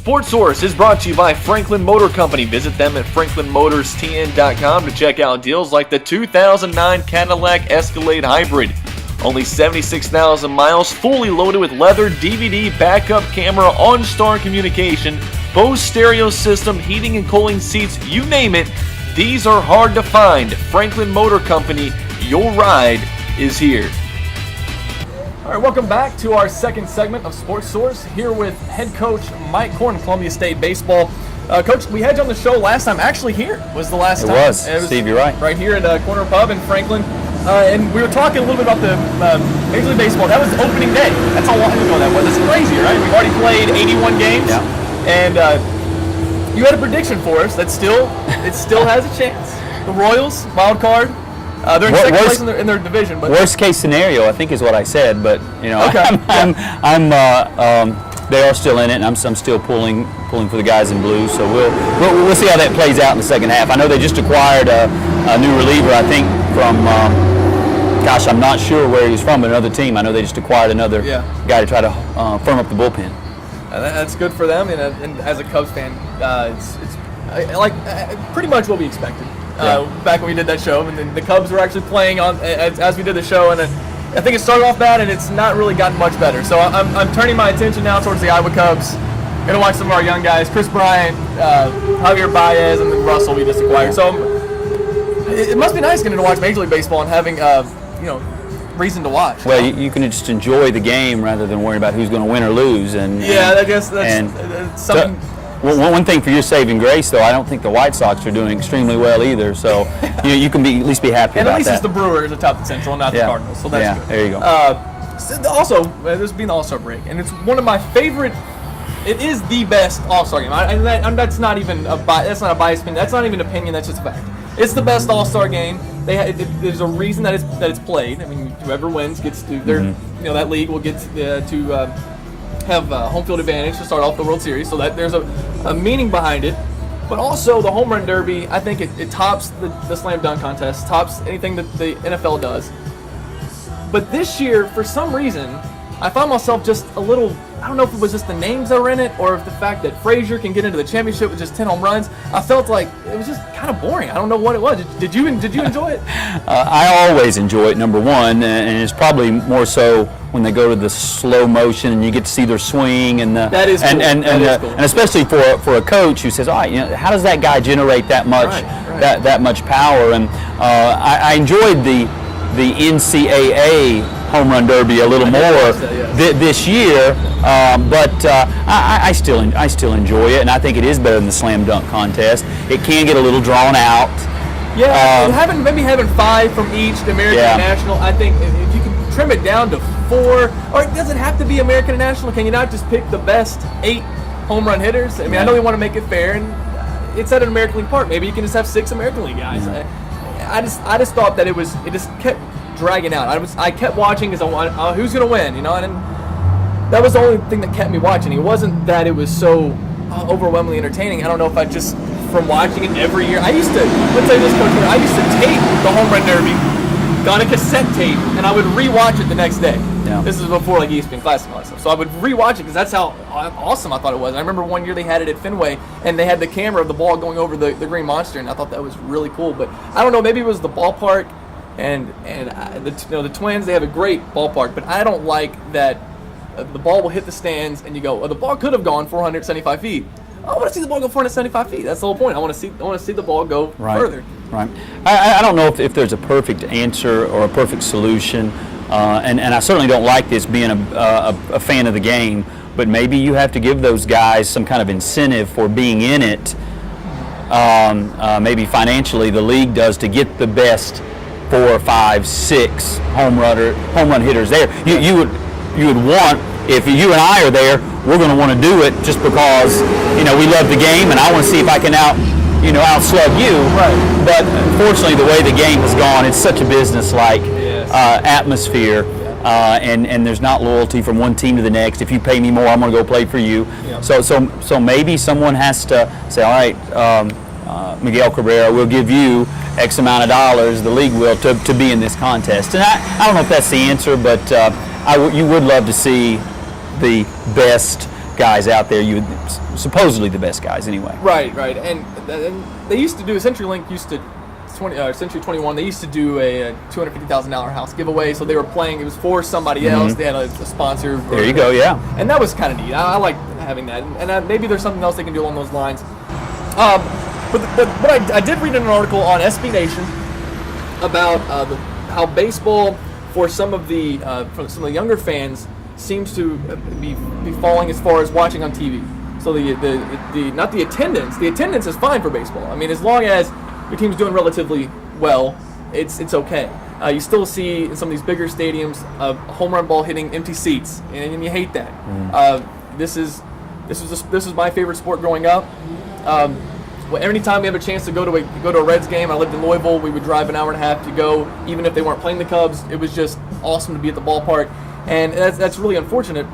Sports Source is brought to you by Franklin Motor Company. Visit them at franklinmotorstn.com to check out deals like the 2009 Cadillac Escalade Hybrid. Only 76,000 miles, fully loaded with leather, DVD, backup camera, OnStar communication, Bose stereo system, heating and cooling seats, you name it. These are hard to find. Franklin Motor Company, your ride is here. All right, welcome back to our second segment of Sports Source, here with head coach Mike Korn, Columbia State Baseball. Coach, we had you on the show last time. Actually, here was the last time. It was, Steve, you're right. Right here at Corner Pub in Franklin. And we were talking a little bit about the Major League Baseball. That was opening day. That's how long ago that was. It's crazy, right? We've already played 81 games. Yeah. And you had a prediction for us that it still has a chance. The Royals, wild card. They're in second place in their division. But worst case scenario, I think, is what I said. But okay. They are still in it, and I'm still pulling for the guys in blue. So we'll see how that plays out in the second half. I know they just acquired a new reliever. I think from I'm not sure where he's from, but another team. I know they just acquired another guy to try to firm up the bullpen. That's good for them, and as a Cubs fan, it's pretty much what we expected. Back when we did that show, and then the Cubs were actually playing on as we did the show, and I think it started off bad, and it's not really gotten much better. So I'm turning my attention now towards the Iowa Cubs. Gonna watch some of our young guys: Chris Bryant, Javier Baez, and then Russell we just acquired. So it must be nice getting to watch Major League Baseball and having reason to watch. Well, you can just enjoy the game rather than worry about who's going to win or lose. I guess that's something. One thing for your saving grace, though, I don't think the White Sox are doing extremely well either. So you can at least be happy and about that. And at least it's the Brewers atop the Central, not the Cardinals. So that's good. There you go. Also, this being the All-Star break, and it's one of my favorite. It is the best All-Star game. And that's not even that's not a biased opinion. That's not even an opinion. That's just a fact. It's the best All-Star game. There's a reason that it's played. I mean, whoever wins gets to that league will get to have home field advantage to start off the World Series. So that there's a meaning behind it. But also the home run derby, I think it tops the slam dunk contest, tops anything that the NFL does. But this year, for some reason, I found myself just a little. I don't know if it was just the names that were in it or if the fact that Frazier can get into the championship with just 10 home runs. I felt like it was just kind of boring. I don't know what it was. Did you enjoy it? I always enjoy it, number one, and it's probably more so when they go to the slow motion and you get to see their swing and that is cool. and especially for a coach who says, how does that guy generate that much that much power? And I enjoyed the NCAA home run derby a little more this year, but I still enjoy it, and I think it is better than the slam dunk contest. It can get a little drawn out. Yeah, maybe having 5 from each, the American and National. I think if you can trim it down to 4, or it doesn't have to be American and National. Can you not just pick the best 8 home run hitters? I mean, I know you want to make it fair, and it's at an American League park. Maybe you can just have 6 American League guys. I just thought that it just kept dragging out. I kept watching because I wanted who's going to win, and that was the only thing that kept me watching. It wasn't that it was so overwhelmingly entertaining. I don't know if I just from watching it every year. Let's say this, Coach, I used to tape the home run derby, got a cassette tape, and I would rewatch it the next day. Yeah. This is before ESPN Classic and all that stuff. So I would rewatch it because that's how awesome I thought it was. And I remember one year they had it at Fenway, and they had the camera of the ball going over the Green Monster, and I thought that was really cool. But I don't know, maybe it was the ballpark. And the Twins, they have a great ballpark, but I don't like that the ball will hit the stands and you go, the ball could have gone 475 feet. I want to see the ball go 475 feet. That's the whole point. I want to see the ball go further. Right. I don't know if there's a perfect answer or a perfect solution, and I certainly don't like this being a fan of the game. But maybe you have to give those guys some kind of incentive for being in it. Maybe financially, the league does to get the best 4, 5, 6 home run hitters there. You would want, if you and I are there, we're going to want to do it just because we love the game and I want to see if I can outslug you. Right. But unfortunately, the way the game has gone, it's such a business-like atmosphere, and there's not loyalty from one team to the next. If you pay me more, I'm going to go play for you. Yeah. So maybe someone has to say, all right, Miguel Cabrera, we'll give you X amount of dollars, the league will, to be in this contest. And I don't know if that's the answer, but you would love to see the best guys out there. Supposedly the best guys anyway. Right. And they used to do CenturyLink used to. Century 21, they used to do a $250,000 house giveaway, so they were playing, it was for somebody else, they had a sponsor. There you go, yeah. And that was kind of neat. I like having that, and maybe there's something else they can do along those lines. But I did read an article on SB Nation about how baseball, for some of the younger fans, seems to be falling as far as watching on TV. So the not the attendance is fine for baseball. I mean, as long as your team's doing relatively well, it's okay. You still see in some of these bigger stadiums a home run ball hitting empty seats, and you hate that. This is my favorite sport growing up. Every time we have a chance to go to a Reds game, I lived in Louisville. We would drive an hour and a half to go, even if they weren't playing the Cubs. It was just awesome to be at the ballpark, and that's really unfortunate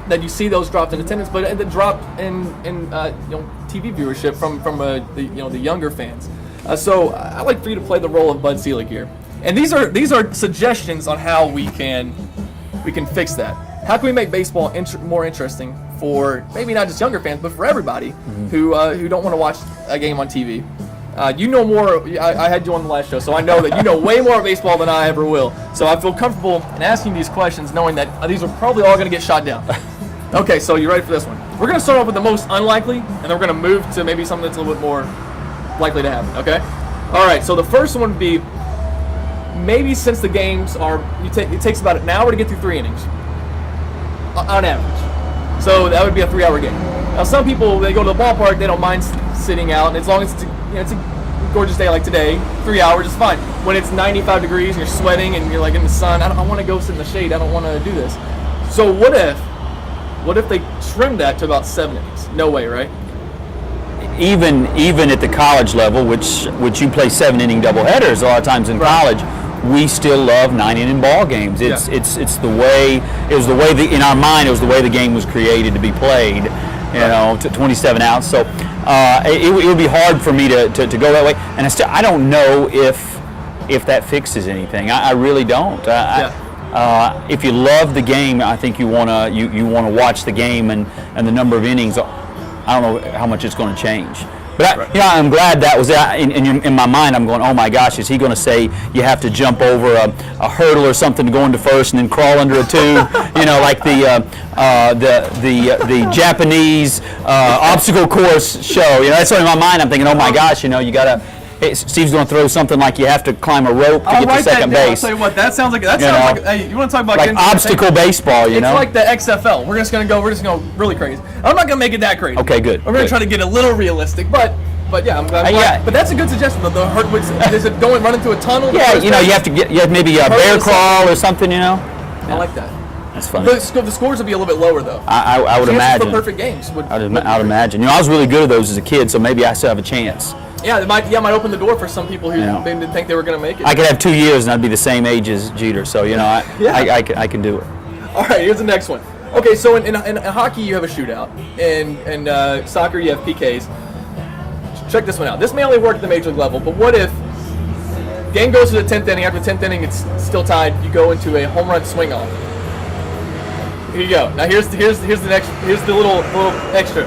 that you see those dropped in attendance, but the drop in TV viewership from the younger fans. So I'd like for you to play the role of Bud Selig here, and these are suggestions on how we can fix that. How can we make baseball more interesting for maybe not just younger fans, but for everybody who don't want to watch a game on TV? You know more. I had you on the last show, so I know that you know way more baseball than I ever will. So I feel comfortable in asking these questions, knowing that these are probably all going to get shot down. Okay, so you ready for this one? We're going to start off with the most unlikely, and then we're going to move to maybe something that's a little bit more likely to happen, okay? All right, so the first one would be, maybe since the games it takes about an hour to get through 3 innings, on average. So that would be a 3-hour game. Now some people, they go to the ballpark, they don't mind sitting out, and as long as it's a gorgeous day like today, 3 hours is fine. When it's 95 degrees and you're sweating and you're like in the sun, I want to go sit in the shade, I don't want to do this. So what if they trimmed that to about 7 innings? No way, right? Even at the college level, which you play 7-inning doubleheaders a lot of times in college, we still love 9-inning ball games. It's the way in our mind it was the way the game was created to be played. To 27 outs. So it would be hard for me to go that way. And I don't know if that fixes anything. I really don't. If you love the game, I think you wanna watch the game and the number of innings. I don't know how much it's going to change. But I'm glad that was in my mind. I'm going, oh my gosh, is he going to say you have to jump over a hurdle or something to go into first and then crawl under a tube? Like the Japanese obstacle course show. That's what in my mind. I'm thinking, oh my gosh, you gotta. Steve's going to throw something like you have to climb a rope to get to second base. I'll tell you what, that sounds like hey, you want to talk about like obstacle baseball, It's like the XFL. We're just going to go really crazy. I'm not going to make it that crazy. Okay, good. We're going to try to get a little realistic, but yeah, I'm glad. But that's a good suggestion. The hurt, is it running through a tunnel? Yeah, you have to get maybe a bear crawl or something. I like that. That's funny. The scores would be a little bit lower though. I would imagine. For perfect games. I would imagine. I was really good at those as a kid, so maybe I still have a chance. Yeah, it might open the door for some people who didn't think they were going to make it. I could have 2 years and I'd be the same age as Jeter, so I can do it. All right, here's the next one. Okay, so in hockey you have a shootout, and soccer you have PKs. Check this one out. This may only work at the major league level, but what if game goes to the 10th inning? After the 10th inning, it's still tied. You go into a home run swing off. Here you go. Now here's the little extra.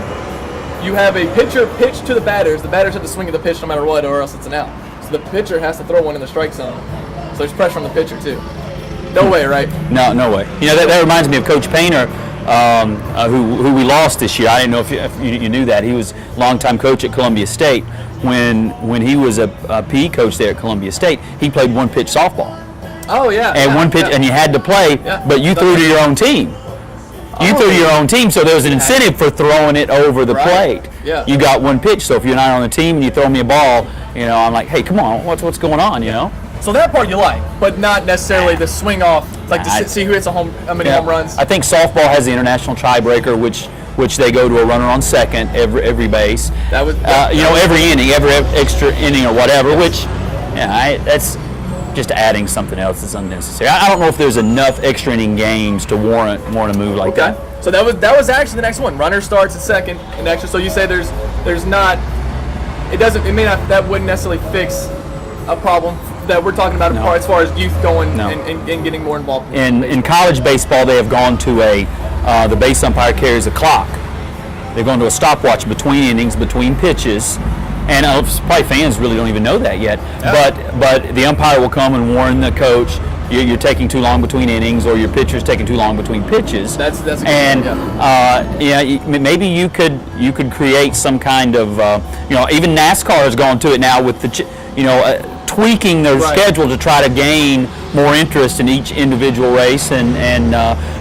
You have a pitcher pitch to the batters. The batters have to swing at the pitch no matter what, or else it's an out. So the pitcher has to throw one in the strike zone. So there's pressure on the pitcher too. No way, right? No way. That reminds me of Coach Painter, who we lost this year. I didn't know if you knew that. He was longtime coach at Columbia State. When he was a PE coach there at Columbia State, he played one-pitch softball. Oh yeah. And one pitch, and you had to play, but you threw to your own team. You threw to your own team, so there was an incentive for throwing it over the plate. Yeah. You got one pitch, so if you're not on the team and you throw me a ball, I'm like, hey, come on, what's going on, So that part you like, but not necessarily the swing off, like to see who hits how many home runs. I think softball has the international tiebreaker, which they go to a runner on second every base. Every inning, every extra inning or whatever. Which, that's just adding something else that's unnecessary. I don't know if there's enough extra inning games to warrant a move like that. So that was actually the next one. Runner starts at second and extra. So you say there's not. That wouldn't necessarily fix a problem that we're talking about as far as youth going and getting more involved. In college baseball, they have gone to the base umpire carries a clock. They're going to a stopwatch between innings, between pitches, and probably fans really don't even know that yet. Yeah. But the umpire will come and warn the coach, you're taking too long between innings, or your pitcher's taking too long between pitches. That's a good and one, maybe you could create some kind of even NASCAR has gone to it now with the tweaking their schedule to try to gain more interest in each individual race, and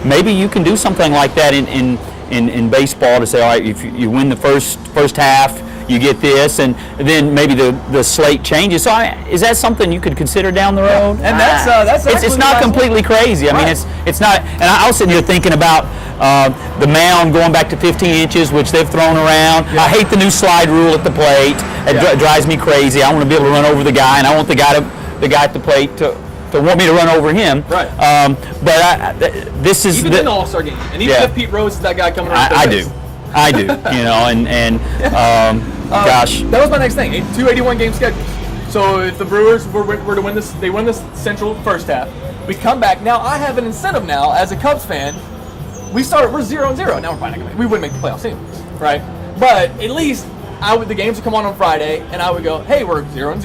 maybe you can do something like that in baseball to say, all right, if you win the first half, you get this, and then maybe the slate changes. So is that something you could consider down the road? And that's it's not completely crazy. I mean, it's not. And I was sitting here thinking about the mound going back to 15 inches, which they've thrown around. Yeah. I hate the new slide rule at the plate. It drives me crazy. I want to be able to run over the guy, and I want the guy at the plate to want me to run over him. Right. But this is even in the All-Star game, and even if Pete Rose is that guy coming around. I do. Gosh. That was my next thing. 281 game schedules. So if the Brewers were to win this, they win this Central first half. We come back. Now I have an incentive now as a Cubs fan. We're 0-0. Now we're probably not gonna we wouldn't make the playoffs anyways, right? But at least the games would come on Friday, and I would go, hey, we're 0-0.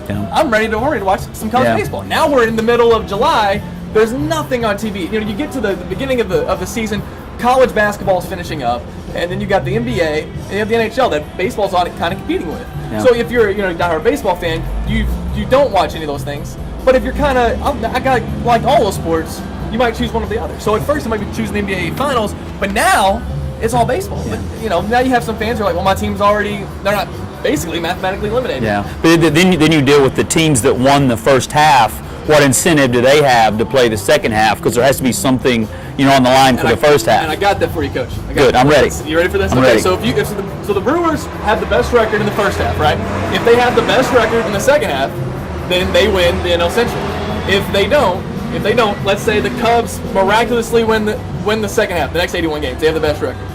Yeah. I'm ready to watch some Cubs baseball. Now we're in the middle of July. There's nothing on TV. You get to the beginning of the season. College basketball is finishing up, and then you got the NBA, and you have the NHL that baseball's on it kind of competing with. Yeah. So if you're a diehard baseball fan, you don't watch any of those things. But if you're kind of like all those sports, you might choose one or the other. So at first, you might be choosing the NBA Finals, but now it's all baseball. Yeah. But, now you have some fans who are like, well, my team's they're not basically mathematically eliminated. Yeah, but then you deal with the teams that won the first half. What incentive do they have to play the second half? Because there has to be something, on the line for the first half. And I got that for you, Coach. Good, I'm ready. You ready for this? I'm ready. So so the Brewers have the best record in the first half, right? If they have the best record in the second half, then they win the NL Central. If they don't, let's say the Cubs miraculously win the second half, the next 81 games, they have the best record.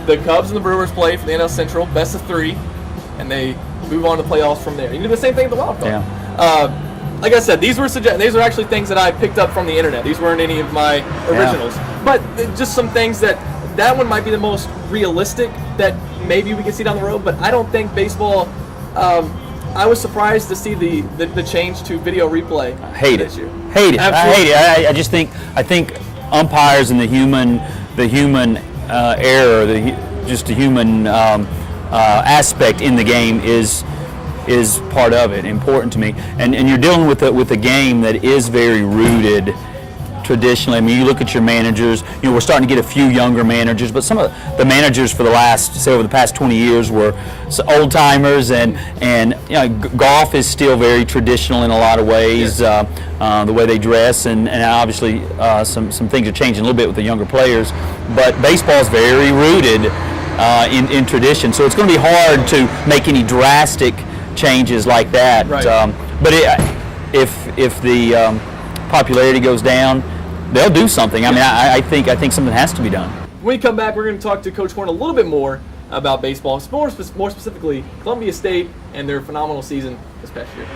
The Cubs and the Brewers play for the NL Central, best of 3, and they move on to playoffs from there. You do the same thing at the wild card. Yeah. Like I said, these are actually things that I picked up from the internet. These weren't any of my originals. Yeah. But just some things that one might be the most realistic that maybe we can see down the road. But I don't think baseball. I was surprised to see the change to video replay. I hate this it. year. Hate it. Absolutely. I hate it. I think umpires and the human error, the human aspect in the game is part of it, important to me. And you're dealing with a game that is very rooted traditionally. I mean, you look at your managers, we're starting to get a few younger managers, but some of the managers for over the past 20 years were old timers, and golf is still very traditional in a lot of ways, the way they dress, and obviously some things are changing a little bit with the younger players, but baseball is very rooted in tradition, so it's going to be hard to make any drastic changes like that. Right. But if the popularity goes down, they'll do something. I mean, I think something has to be done. When we come back, we're going to talk to Coach Horn a little bit more about baseball, more specifically Columbia State and their phenomenal season this past year.